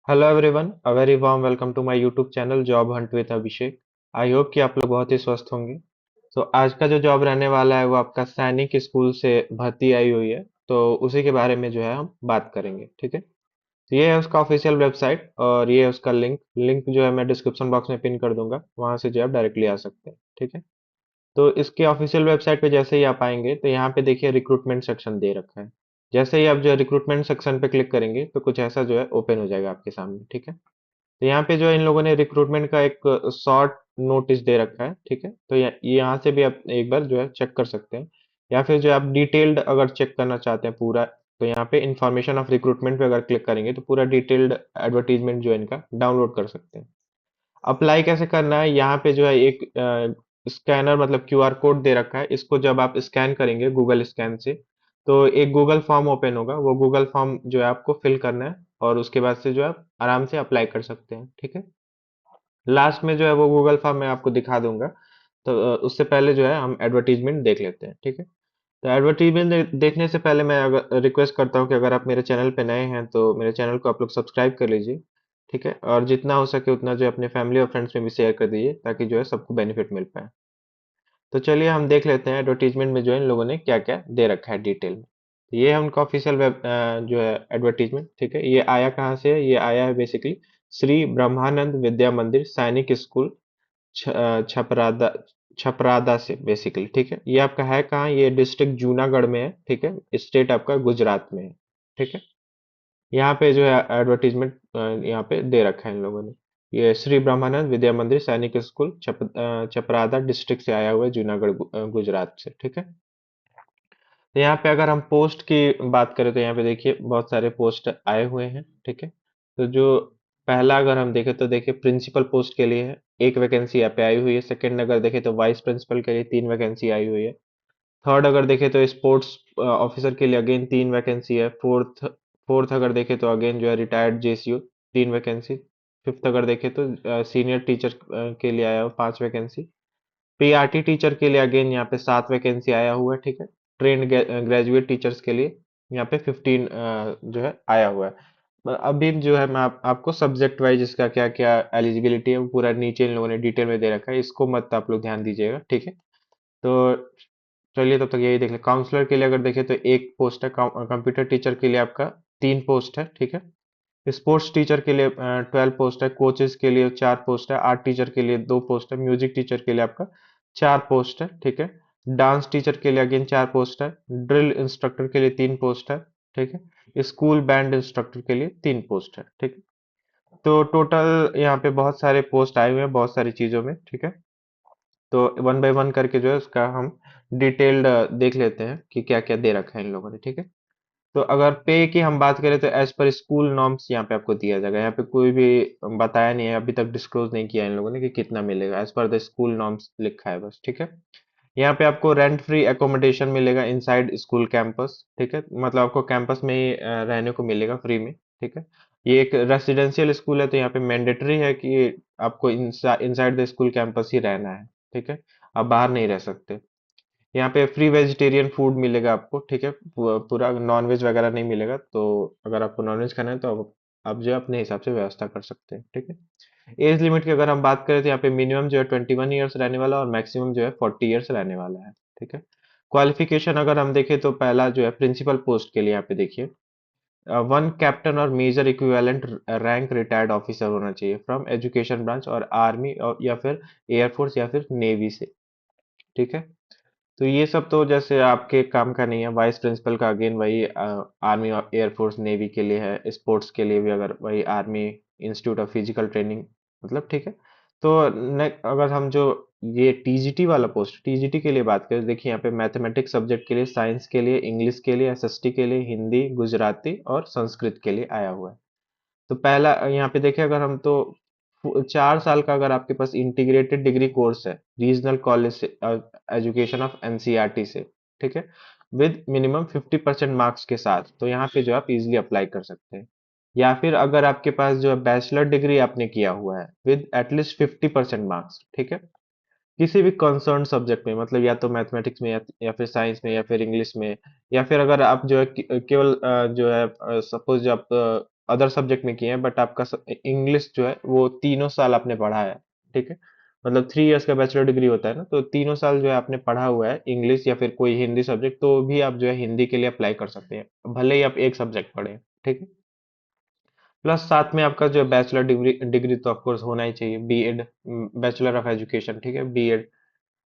Hello everyone, a very warm welcome to my YouTube channel job hunt with Abhishek. I hope कि आप लोग बहुत ही स्वस्थ होंगे। तो आज का जो जॉब रहने वाला है वो आपका सैनिक स्कूल से भर्ती आई हुई है। तो उसी के बारे में जो है हम बात करेंगे, ठीक है। तो ये है उसका ऑफिशियल वेबसाइट और ये है उसका लिंक लिंक जो है मैं डिस्क्रिप्शन बॉक्स में पिन कर दूंगा, वहां से जो है आप डायरेक्टली आ सकते हैं, ठीक है। तो इसके ऑफिशियल वेबसाइट पे जैसे ही आप आएंगे तो यहाँ पे देखिए रिक्रूटमेंट सेक्शन दे रखा है। जैसे ही आप जो रिक्रूटमेंट सेक्शन पे क्लिक करेंगे तो कुछ ऐसा जो है ओपन हो जाएगा आपके सामने, ठीक है। तो यहाँ पे जो है इन लोगों ने रिक्रूटमेंट का एक शॉर्ट नोटिस दे रखा है, ठीक है। तो ये यहाँ से भी आप एक बार जो है चेक कर सकते हैं, या फिर जो आप डिटेल्ड अगर चेक करना चाहते हैं पूरा, तो यहाँ पे इंफॉर्मेशन ऑफ रिक्रूटमेंट पे अगर क्लिक करेंगे तो पूरा डिटेल्ड एडवर्टीजमेंट जो है इनका डाउनलोड कर सकते हैं। अप्लाई कैसे करना है, यहाँ पे जो है एक स्कैनर मतलब क्यूआर कोड दे रखा है। इसको जब आप स्कैन करेंगे गूगल स्कैन से, तो एक गूगल फॉर्म ओपन होगा। वो गूगल फॉर्म जो है आपको फिल करना है और उसके बाद से जो है आप आराम से अप्लाई कर सकते हैं, ठीक है। लास्ट में जो है वो गूगल फॉर्म मैं आपको दिखा दूंगा। तो उससे पहले जो है हम एडवर्टीजमेंट देख लेते हैं, ठीक है। तो एडवर्टीजमेंट देखने से पहले मैं अगर रिक्वेस्ट करता हूँ कि अगर आप मेरे चैनल पे नए हैं तो मेरे चैनल को आप लोग सब्सक्राइब कर लीजिए, ठीक है। और जितना हो सके उतना जो है अपने फैमिली और फ्रेंड्स में भी शेयर कर दीजिए, ताकि जो है सबको बेनिफिट मिल पाए। तो चलिए हम देख लेते हैं एडवर्टीजमेंट में जो है इन लोगों ने क्या क्या दे रखा है डिटेल में। तो ये है उनका ऑफिशियल वेब जो है एडवर्टीजमेंट, ठीक है। ये आया कहाँ से है? ये आया है बेसिकली श्री ब्रह्मानंद विद्या मंदिर सैनिक स्कूल, छपरादा छपरादा से बेसिकली, ठीक है। ये आपका है कहाँ? ये डिस्ट्रिक्ट जूनागढ़ में है, ठीक है। स्टेट आपका गुजरात में है, ठीक है। यहाँ पे जो है एडवर्टीजमेंट यहाँ पे दे रखा है इन लोगों ने। ये श्री ब्रह्मानंद विद्या मंदिर सैनिक स्कूल चपरादा डिस्ट्रिक्ट से आया हुआ है, जूनागढ़ गुजरात से, ठीक है। तो यहाँ पे अगर हम पोस्ट की बात करें तो यहाँ पे देखिए बहुत सारे पोस्ट आए हुए हैं, ठीक है। तो जो पहला अगर हम देखें तो देखिए प्रिंसिपल पोस्ट के लिए है, एक वैकेंसी यहाँ पे आई हुई है। सेकंड अगर देखें तो वाइस प्रिंसिपल के लिए 3 वैकेंसी आई हुई है। थर्ड अगर देखें तो स्पोर्ट्स ऑफिसर के लिए अगेन 3 वैकेंसी है। फोर्थ फोर्थ अगर देखें तो अगेन जो है रिटायर्ड जेसीओ, 3 वैकेंसी। फिफ्थ अगर देखें तो सीनियर टीचर के लिए आया हुआ 5 वैकेंसी। पीआरटी टीचर के लिए अगेन यहाँ पे 7 वैकेंसी आया हुआ है, ठीक है। ट्रेन ग्रेजुएट टीचर्स के लिए यहाँ पे 15 जो है आया हुआ है। अभी जो है मैं आपको सब्जेक्ट वाइज इसका क्या क्या एलिजिबिलिटी है वो पूरा नीचे इन लोगों ने डिटेल में दे रखा है, इसको मत आप लोग ध्यान दीजिएगा, ठीक है। तो चलिए तब तक यही देख ले। काउंसलर के लिए अगर देखें तो एक पोस्ट है। कंप्यूटर टीचर के लिए आपका 3 पोस्ट है, ठीक है। स्पोर्ट्स टीचर के लिए 12 पोस्ट है। कोचेस के लिए 4 पोस्ट है। आर्ट टीचर के लिए 2 पोस्ट है। म्यूजिक टीचर के लिए आपका 4 पोस्ट है, ठीक है। डांस टीचर के लिए अगेन 4 पोस्ट है। ड्रिल इंस्ट्रक्टर के लिए 3 पोस्ट है, ठीक है। स्कूल बैंड इंस्ट्रक्टर के लिए 3 पोस्ट है, ठीक है। तो टोटल यहाँ पे बहुत सारे पोस्ट आए हुए हैं बहुत सारी चीजों में, ठीक है। तो वन बाय वन करके जो है उसका हम डिटेल्ड देख लेते हैं कि क्या क्या दे रखा है इन लोगों ने, ठीक है। तो अगर पे की हम बात करें तो एज पर स्कूल नॉर्म्स यहाँ पे आपको दिया जाएगा। यहाँ पे कोई भी बताया नहीं है, अभी तक डिस्क्लोज नहीं किया इन लोगों ने कि कितना मिलेगा। As per the school norms लिखा है बस, ठीक है। यहाँ पे आपको रेंट फ्री एकोमोडेशन मिलेगा इनसाइड स्कूल कैंपस, ठीक है। मतलब आपको कैंपस में ही रहने को मिलेगा फ्री में, ठीक है। ये एक रेसिडेंशियल स्कूल है तो यहाँ पे मैंडेटरी है कि आपको इनसाइड द स्कूल कैंपस ही रहना है, ठीक है। आप बाहर नहीं रह सकते। यहाँ पे फ्री वेजिटेरियन फूड मिलेगा आपको, ठीक है। पूरा नॉन वेज वगैरह नहीं मिलेगा। तो अगर आपको नॉन वेज खाना है तो आप जो है अपने हिसाब से व्यवस्था कर सकते हैं, ठीक है। एज लिमिट की अगर हम बात करें तो यहाँ पे मिनिमम जो है 21 ईयर्स रहने वाला और मैक्सिमम जो है 40 ईयर्स रहने वाला है, ठीक है। क्वालिफिकेशन अगर हम देखें तो पहला जो है प्रिंसिपल पोस्ट के लिए यहाँ पे देखिए, वन कैप्टन और major equivalent rank retired officer होना चाहिए फ्रॉम एजुकेशन ब्रांच और आर्मी और या फिर एयरफोर्स या फिर नेवी से, ठीक है। तो ये सब तो जैसे आपके काम का नहीं है। वाइस प्रिंसिपल का अगेन वही आर्मी और एयरफोर्स नेवी के लिए है। स्पोर्ट्स के लिए भी अगर वही army institute of physical training, मतलब, ठीक है। तो अगर हम जो ये टीजीटी वाला पोस्ट टीजीटी के लिए बात करें, देखिए यहाँ पे मैथमेटिक्स सब्जेक्ट के लिए, साइंस के लिए, इंग्लिश के लिए, एसएसटी के लिए, हिंदी, गुजराती और संस्कृत के लिए आया हुआ है। तो पहला यहाँ पे देखिए अगर हम तो 4 साल का अगर आपके पास इंटीग्रेटेड डिग्री कोर्स है रीजनल कॉलेज से, एजुकेशन ऑफ एनसीईआरटी से, ठीक है, विद मिनिमम 50% मार्क्स के साथ, तो यहाँ पे जो आप इजिली अप्लाई कर सकते हैं। या फिर अगर आपके पास जो है बैचलर डिग्री आपने किया हुआ है विद एटलीस्ट 50% मार्क्स, ठीक है, किसी भी कंसर्न सब्जेक्ट में, मतलब या तो मैथमेटिक्स में या फिर साइंस में या फिर इंग्लिश में, या फिर अगर आप जो है केवल जो है सपोज आप अदर सब्जेक्ट में किए हैं, बट आपका इंग्लिश जो है वो तीनों साल आपने पढ़ा है, ठीक है। मतलब 3 इयर्स का बैचलर डिग्री होता है ना, तो तीनों साल जो है आपने पढ़ा हुआ है इंग्लिश या फिर कोई हिंदी सब्जेक्ट, तो भी आप जो है हिंदी के लिए अप्लाई कर सकते हैं, भले ही आप एक सब्जेक्ट पढ़े, ठीक है। प्लस साथ में आपका जो बैचलर डिग्री डिग्री तो ऑफकोर्स होना ही चाहिए, बीएड, बैचलर ऑफ एजुकेशन, ठीक है, BEd.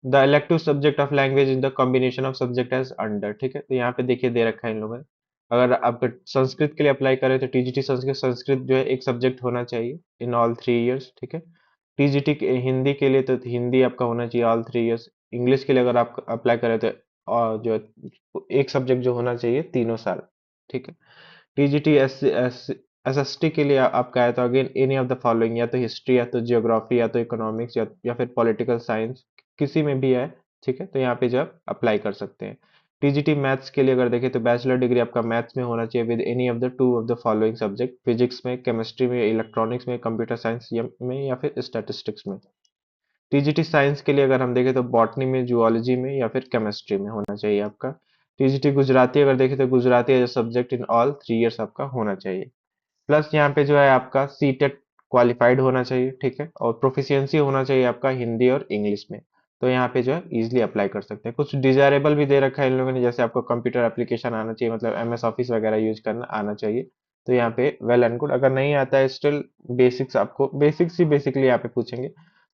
The elective subject of language in the combination of subject as under, ठीक है। तो यहाँ पे देखिए दे रखा है इन लोगों ने, अगर आप संस्कृत के लिए अप्लाई करें तो टीजीटी संस्कृत, संस्कृत जो है एक सब्जेक्ट होना चाहिए इन ऑल 3 इयर्स, ठीक है। टीजीटी हिंदी के लिए तो हिंदी आपका होना चाहिए ऑल 3 इयर्स। इंग्लिश के लिए अगर आप अप्लाई करें तो जो है एक सब्जेक्ट जो होना चाहिए तीनों साल, ठीक है। टीजीटी एस एस एसएसटी के लिए आपका है तो again any of the following, या तो हिस्ट्री या तो जियोग्राफी या तो इकोनॉमिक्स या फिर पॉलिटिकल साइंस, किसी में भी है, ठीक है। तो यहाँ पे जो आप अप्लाई कर सकते हैं। टीजीटी मैथ्स के लिए अगर देखें तो बैचलर डिग्री आपका मैथ्स में होना चाहिए with any of the two of the following subject, physics में, केमिस्ट्री में, इलेक्ट्रॉनिक्स में, कंप्यूटर साइंस में या फिर स्टैटिस्टिक्स में। टीजीटी साइंस के लिए अगर हम देखें तो बॉटनी में, जूलॉजी में या फिर केमिस्ट्री में होना चाहिए आपका। टीजीटी गुजराती अगर देखें तो Gujarati as a subject in all 3 years आपका होना चाहिए। प्लस यहाँ पे जो है आपका सीटेट क्वालिफाइड होना चाहिए, ठीक है, और प्रोफिशिएंसी होना चाहिए आपका हिंदी और इंग्लिश में। तो यहाँ पे जो है इजीली अप्लाई कर सकते हैं। कुछ डिजायरेबल भी दे रखा है इन लोगों ने, जैसे आपको कंप्यूटर एप्लीकेशन आना चाहिए, मतलब एमएस ऑफिस वगैरह यूज करना आना चाहिए। तो यहाँ पे वेल एंड गुड, अगर नहीं आता है स्टिल बेसिक्स, आपको बेसिक्स ही बेसिकली यहाँ पे पूछेंगे,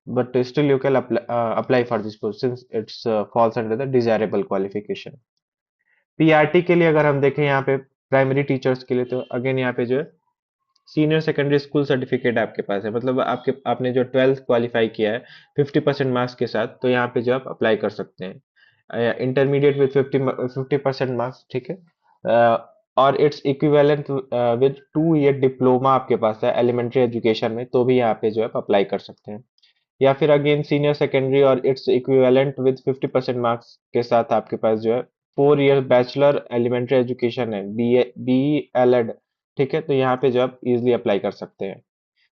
but still you can apply for this post since it's falls under the desirable qualification. PRT के लिए अगर हम देखें यहाँ पे प्राइमरी टीचर्स के लिए, तो अगेन यहाँ पे जो है सीनियर सेकेंडरी स्कूल सर्टिफिकेट आपके पास है, मतलब आपने जो 12th क्वालिफाई किया है 50% मार्क्स के साथ, तो यहाँ पे जो आप अप्लाई कर सकते हैं। इंटरमीडिएट विद 50% मार्क्स, ठीक है। और its equivalent with 2 year diploma आपके पास है एलिमेंट्री एजुकेशन में, तो भी यहाँ पे जो है अप्लाई कर सकते हैं। या फिर अगेन सीनियर सेकेंडरी और इट्स इक्विवेलेंट विद 50% मार्क्स के साथ आपके पास जो है 4 ईयर बैचलर एलिमेंट्री एजुकेशन है, बी एल एड, ठीक है। तो यहाँ पे जो आप इजिली अप्लाई कर सकते हैं।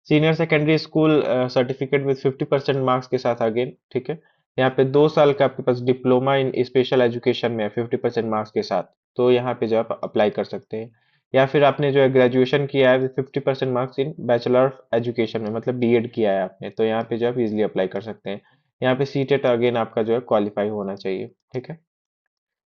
Senior secondary school certificate with 50% marks के साथ अगेन, ठीक है। यहाँ पे 2 साल का आपके पास डिप्लोमा इन स्पेशल एजुकेशन में है 50% मार्क्स के साथ, तो यहाँ पे जो आप अप्लाई कर सकते हैं। या फिर आपने जो है ग्रेजुएशन किया है with 50% marks in bachelor of education में, मतलब बीएड किया है आपने, तो यहाँ पे जो आप इजिली अप्लाई कर सकते हैं। यहाँ पे सीटेट अगेन आपका जो है क्वालिफाई होना चाहिए, ठीक है।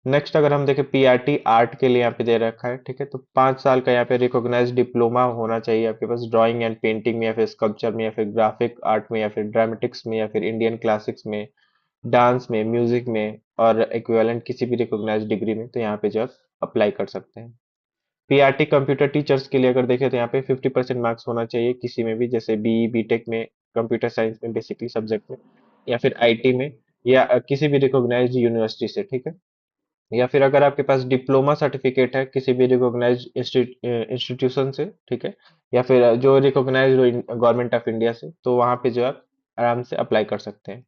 नेक्स्ट अगर हम देखें पीआरटी आर्ट के लिए यहाँ पे दे रखा है, ठीक है। तो 5 साल का यहाँ पे रिकॉग्नाइज्ड डिप्लोमा होना चाहिए आपके पास ड्राइंग एंड पेंटिंग में, या फिर स्कल्पचर में, या फिर ग्राफिक आर्ट में, या फिर ड्रामेटिक्स में, या फिर इंडियन क्लासिक्स में, डांस में, म्यूजिक में, और इक्विवेलेंट किसी भी रिकॉग्नाइज्ड डिग्री में, तो यहाँ पे जो आप अप्लाई कर सकते हैं। पीआरटी कंप्यूटर टीचर्स के लिए अगर देखें तो यहाँ पे 50% मार्क्स होना चाहिए किसी में भी, जैसे बीई बीटेक में, कंप्यूटर साइंस में बेसिकली सब्जेक्ट में, या फिर आईटी में, या किसी भी रिकॉग्नाइज्ड यूनिवर्सिटी से, ठीक है। या फिर अगर आपके पास डिप्लोमा सर्टिफिकेट है किसी भी रिकॉग्नाइज्ड इंस्टीट्यूशन से, ठीक है, या फिर जो रिकॉग्नाइज्ड हो गवर्नमेंट ऑफ इंडिया से, तो वहां पे जो आप आराम से अप्लाई कर सकते हैं।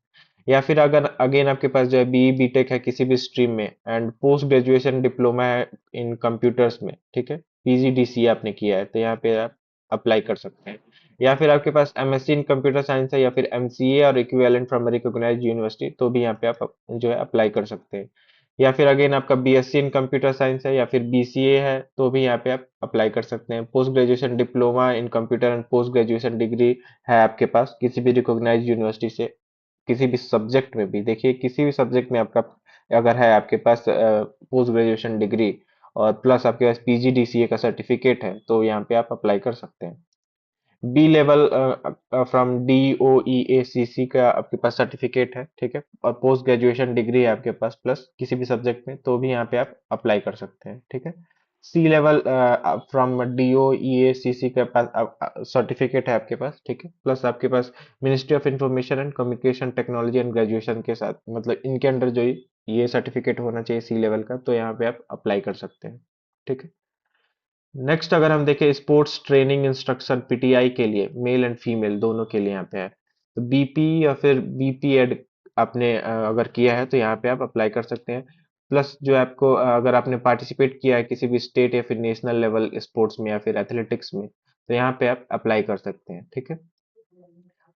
या फिर अगर अगेन आपके पास जो है बीई बीटेक है किसी भी स्ट्रीम में, एंड पोस्ट ग्रेजुएशन डिप्लोमा है इन कंप्यूटर्स में, ठीक है, पीजीडीसीए आपने किया है, तो यहाँ पे आप अप्लाई कर सकते हैं। या फिर आपके पास एमएससी इन कंप्यूटर साइंस है, या फिर एमसीए और इक्विवेलेंट फ्रॉम रिकॉग्नाइज्ड यूनिवर्सिटी, तो भी यहाँ पे आप जो है अप्लाई कर सकते हैं। या फिर अगेन आपका बीएससी इन कंप्यूटर साइंस है, या फिर बीसीए है, तो भी यहाँ पे आप अप्लाई कर सकते हैं। Post graduation diploma in computer and post graduation degree है आपके पास किसी भी रिकॉग्नाइज्ड यूनिवर्सिटी से, किसी भी सब्जेक्ट में भी, देखिए किसी भी सब्जेक्ट में आपका अगर है आपके पास पोस्ट ग्रेजुएशन डिग्री, और प्लस आपके पास पीजीडीसीए का सर्टिफिकेट है, तो यहाँ पे आप अप्लाई कर सकते हैं। B level from D O E A C C का आपके पास सर्टिफिकेट है, ठीक है, और पोस्ट ग्रेजुएशन डिग्री है आपके पास प्लस किसी भी सब्जेक्ट में, तो भी यहाँ पे आप अप्लाई कर सकते हैं, ठीक है। सी level from D O E A C सी के पास सर्टिफिकेट है आपके पास, ठीक है, प्लस आपके पास ministry of information and communication technology and graduation के साथ, मतलब इनके अंडर जो ये सर्टिफिकेट होना चाहिए सी लेवल का, तो यहाँ पे आप अप्लाई कर सकते हैं, ठीक है। नेक्स्ट अगर हम देखें स्पोर्ट्स ट्रेनिंग इंस्ट्रक्शन पीटीआई के लिए, मेल एंड फीमेल दोनों के लिए यहाँ पे है, तो बीपी या फिर बीपी एड आपने अगर किया है तो यहाँ पे आप अप्लाई कर सकते हैं। प्लस जो आपको अगर आपने पार्टिसिपेट किया है किसी भी स्टेट या फिर नेशनल लेवल स्पोर्ट्स में या फिर एथलेटिक्स में, तो यहाँ पे आप अप्लाई कर सकते हैं, ठीक है।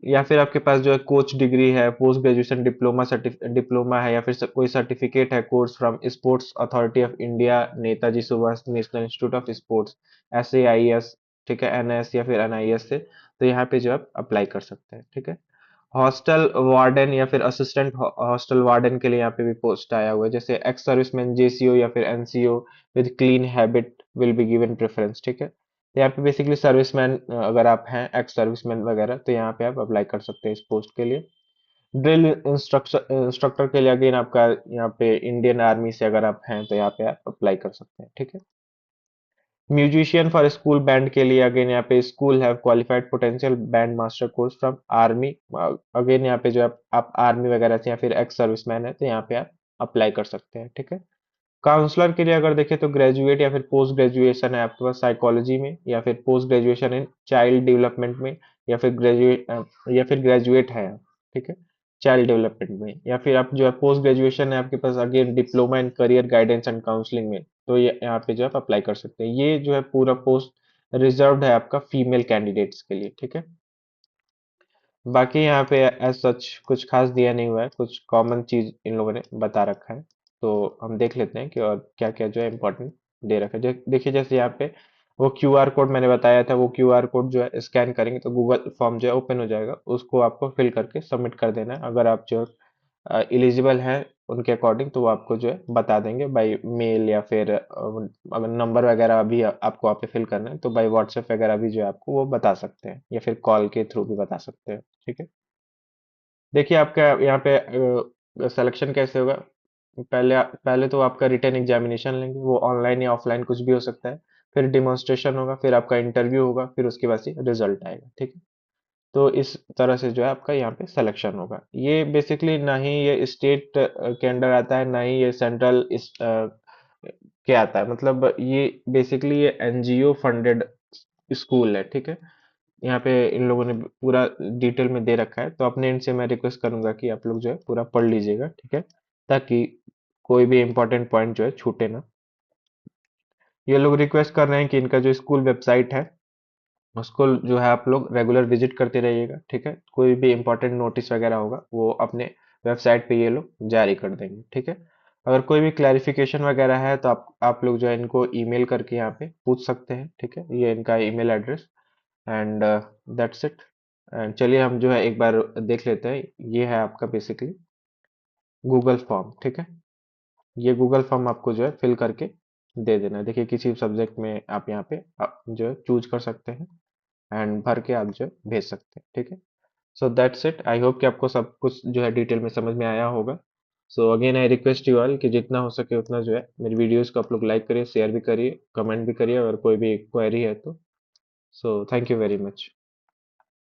या फिर आपके पास जो है कोच डिग्री है, पोस्ट ग्रेजुएशन डिप्लोमा है, या फिर कोई सर्टिफिकेट है course from sports authority of India, Netaji Subhash national institute of sports, SAIS, ठीक है, एनएस या फिर एनआईएस से, तो यहाँ पे जो आप अप्लाई कर सकते हैं। ठीक है, हॉस्टल वार्डन या फिर असिस्टेंट हॉस्टल वार्डन के लिए यहाँ पे भी पोस्ट आया हुआ है, जैसे एक्स सर्विसमैन जेसीओ या फिर NCO with clean habit will be given preference. ठीक है, तो यहाँ पे बेसिकली सर्विसमैन, अगर आप हैं एक्स सर्विसमैन वगैरह, तो यहाँ पे आप अप्लाई कर सकते हैं इस पोस्ट के लिए। ड्रिल इंस्ट्रक्टर इंस्ट्रक्टर के लिए अगेन आपका यहाँ पे इंडियन आर्मी से अगर आप हैं तो यहाँ पे आप अप्लाई कर सकते हैं। ठीक है, म्यूजिशियन फॉर स्कूल बैंड के लिए अगेन यहाँ पे school have qualified potential band master course from army. Again यहाँ पे जो आप आर्मी वगैरह से या फिर एक्स सर्विसमैन है तो यहाँ पे आप अप्लाई कर सकते हैं। ठीक है, काउंसलर के लिए अगर देखें तो ग्रेजुएट या फिर पोस्ट ग्रेजुएशन है आपके पास साइकोलॉजी में, या फिर post graduation in child development में, या फिर ग्रेजुएट है आप। ठीक है, चाइल्ड डेवलपमेंट में, या फिर आप जो है पोस्ट ग्रेजुएशन है आपके पास again diploma in career guidance and counselling में, तो ये यहाँ पे जो आप अप्लाई कर सकते हैं। ये जो है पूरा पोस्ट रिजर्व्ड है आपका फीमेल कैंडिडेट्स के लिए। ठीक है, बाकी यहाँ पे एज सच कुछ खास दिया नहीं हुआ है, कुछ कॉमन चीज इन लोगों ने बता रखा है, तो हम देख लेते हैं कि और क्या क्या जो है इम्पोर्टेंट दे रखा है। देखिए जैसे यहाँ पे वो क्यूआर कोड मैंने बताया था, वो क्यूआर कोड जो है स्कैन करेंगे तो गूगल फॉर्म जो है ओपन हो जाएगा, उसको आपको फिल करके सबमिट कर देना है। अगर आप जो एलिजिबल है उनके अकॉर्डिंग, तो वो आपको जो है बता देंगे बाई मेल, या फिर अगर नंबर वगैरह भी आपको वहाँ पे फिल करना है तो बाई व्हाट्सएप वगैरह भी जो है आपको वो बता सकते हैं, या फिर कॉल के थ्रू भी बता सकते हैं। ठीक है, देखिए आपका यहाँ पे सिलेक्शन कैसे होगा। पहले तो आपका रिटन एग्जामिनेशन लेंगे, वो ऑनलाइन या ऑफलाइन कुछ भी हो सकता है। फिर डिमॉन्स्ट्रेशन होगा, फिर आपका इंटरव्यू होगा, फिर उसके बाद से रिजल्ट आएगा। ठीक है, तो इस तरह से जो है आपका यहाँ पे सिलेक्शन होगा। ये बेसिकली ना ही ये स्टेट के अंडर आता है, ना ही ये सेंट्रल इस के आता है, मतलब ये बेसिकली ये एनजीओ फंडेड स्कूल है। ठीक है, यहाँ पे इन लोगों ने पूरा डिटेल में दे रखा है, तो अपने एंड से मैं रिक्वेस्ट करूंगा कि आप लोग जो है पूरा पढ़ लीजिएगा। ठीक है, ताकि कोई भी इंपॉर्टेंट पॉइंट जो है छूटे ना। ये लोग रिक्वेस्ट कर रहे हैं कि इनका जो स्कूल वेबसाइट है उसको जो है आप लोग रेगुलर विजिट करते रहिएगा। ठीक है, कोई भी इंपॉर्टेंट नोटिस वगैरह होगा वो अपने वेबसाइट पे ये लोग जारी कर देंगे। ठीक है, अगर कोई भी क्लैरिफिकेशन वगैरह है तो आप लोग जो है इनको ईमेल करके यहाँ पे पूछ सकते हैं। ठीक है, ये इनका email address, and that's it. And चलिए हम जो है एक बार देख लेते हैं। ये है आपका बेसिकली गूगल फॉर्म। ठीक है, ये गूगल फॉर्म आपको जो है फिल करके दे देना है। देखिए किसी सब्जेक्ट में आप यहाँ पे आप जो है चूज कर सकते हैं, एंड भर के आप जो है भेज सकते हैं। ठीक है, so that's it. I hope कि आपको सब कुछ जो है डिटेल में समझ में आया होगा। So again I request you all कि जितना हो सके उतना जो है मेरी वीडियोस को आप लोग लाइक करिए, शेयर भी करिए, कमेंट भी करिए, अगर कोई भी क्वेरी है तो। So thank you very much.